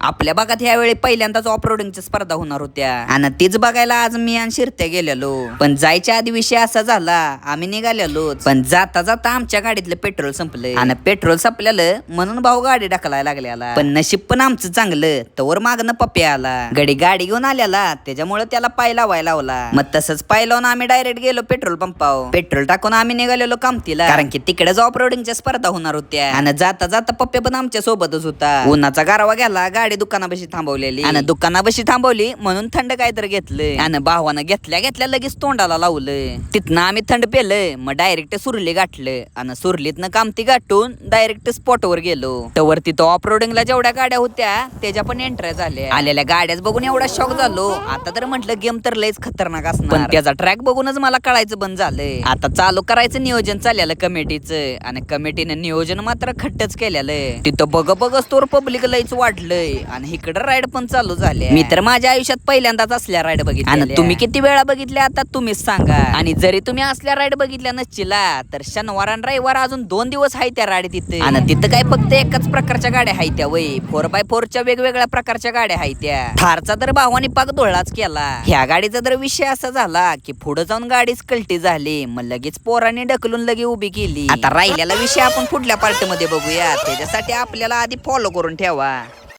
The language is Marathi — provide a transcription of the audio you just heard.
आपल्या भागात यावेळी पहिल्यांदाच ऑफ रोडिंगच्या स्पर्धा होणार होत्या आणि तीच बघायला आज मी आणि शिरत्या गेलेलो. पण जायच्या आधी विषय असा झाला, आम्ही निघालेलोच पण जाता जाता आमच्या गाडीतलं पेट्रोल संपलं आणि पेट्रोल संपलेलं म्हणून भाऊ गाडी ढकलायला लागलेला. पण नशीब पण आमचं चांगलं, तवर मागणं पप्प्या आला. गाडी घेऊन आल्याला, त्याच्यामुळे त्याला पाय लावायला लावला. मग तसंच पाय लावून आम्ही डायरेक्ट गेलो पेट्रोल पंपावर. पेट्रोल टाकून आम्ही निघालेलो कामतीला, कारण की तिकडेच ऑफ रोडिंगच्या स्पर्धा होणार होत्या. आणि जाता जाता पप्प्या पण आमच्या सोबतच होता. उन्हाचा गारवा गेला, गाडी दुकानापाशी थांबवलेली आणि दुकानापाशी थांबवली म्हणून थंड काहीतरी घेतलं आणि भावानं घेतल्या घेतल्या लगेच तोंडाला लावलं. तिथनं आम्ही थंड पेलं, मग डायरेक्ट सुरली गाठलं आणि सुरलीतनं कामती गाठून डायरेक्ट स्पॉटवर गेलो. तवर तिथं ऑफ रोडिंगला जेवढ्या गाड्या होत्या त्याच्या पण एंट्री झाल्या. आलेल्या गाड्याच बघून एवढा शॉक झालो. आता तर म्हटलं गेम तर लयच खतरनाक असणार, पण त्याचा ट्रॅक बघूनच मला कळायचं बंद झालंय. आता चालू करायचं नियोजन चाललेलं कमिटीचं आणि कमिटीनं नियोजन मात्र खट्टच केलेलं. तिथं बघ तोर पब्लिक लयच वाढलंय आणि इकडं राईड पण चालू झाले. मी तर माझ्या आयुष्यात पहिल्यांदाच असल्या राईड बघितल्या. आणि तुम्ही किती वेळा बघितल्या आता तुम्हीच सांगा. आणि जरी तुम्ही असल्या राईड बघितल्या नसचिला तर शनिवार आणि रविवार अजून 2 दिवस आहे त्या राईड तिथे. आणि तिथं काय फक्त एकच प्रकारच्या गाड्या आहेत त्या, वय 4x4च्या वेगवेगळ्या प्रकारच्या गाड्या आहेत त्या. थारचा तर भावानी पाक धोळाच केला. ह्या गाडीचा तर विषय असा झाला की पुढे जाऊन गाडीच कल्टी झाली, मग लगेच पोरांनी ढकलून लगे उभी केली. आता राहिलेला विषय आपण पुढल्या पार्ट मध्ये बघूया, त्याच्यासाठी आपल्याला आधी फॉलो करून ठेवा.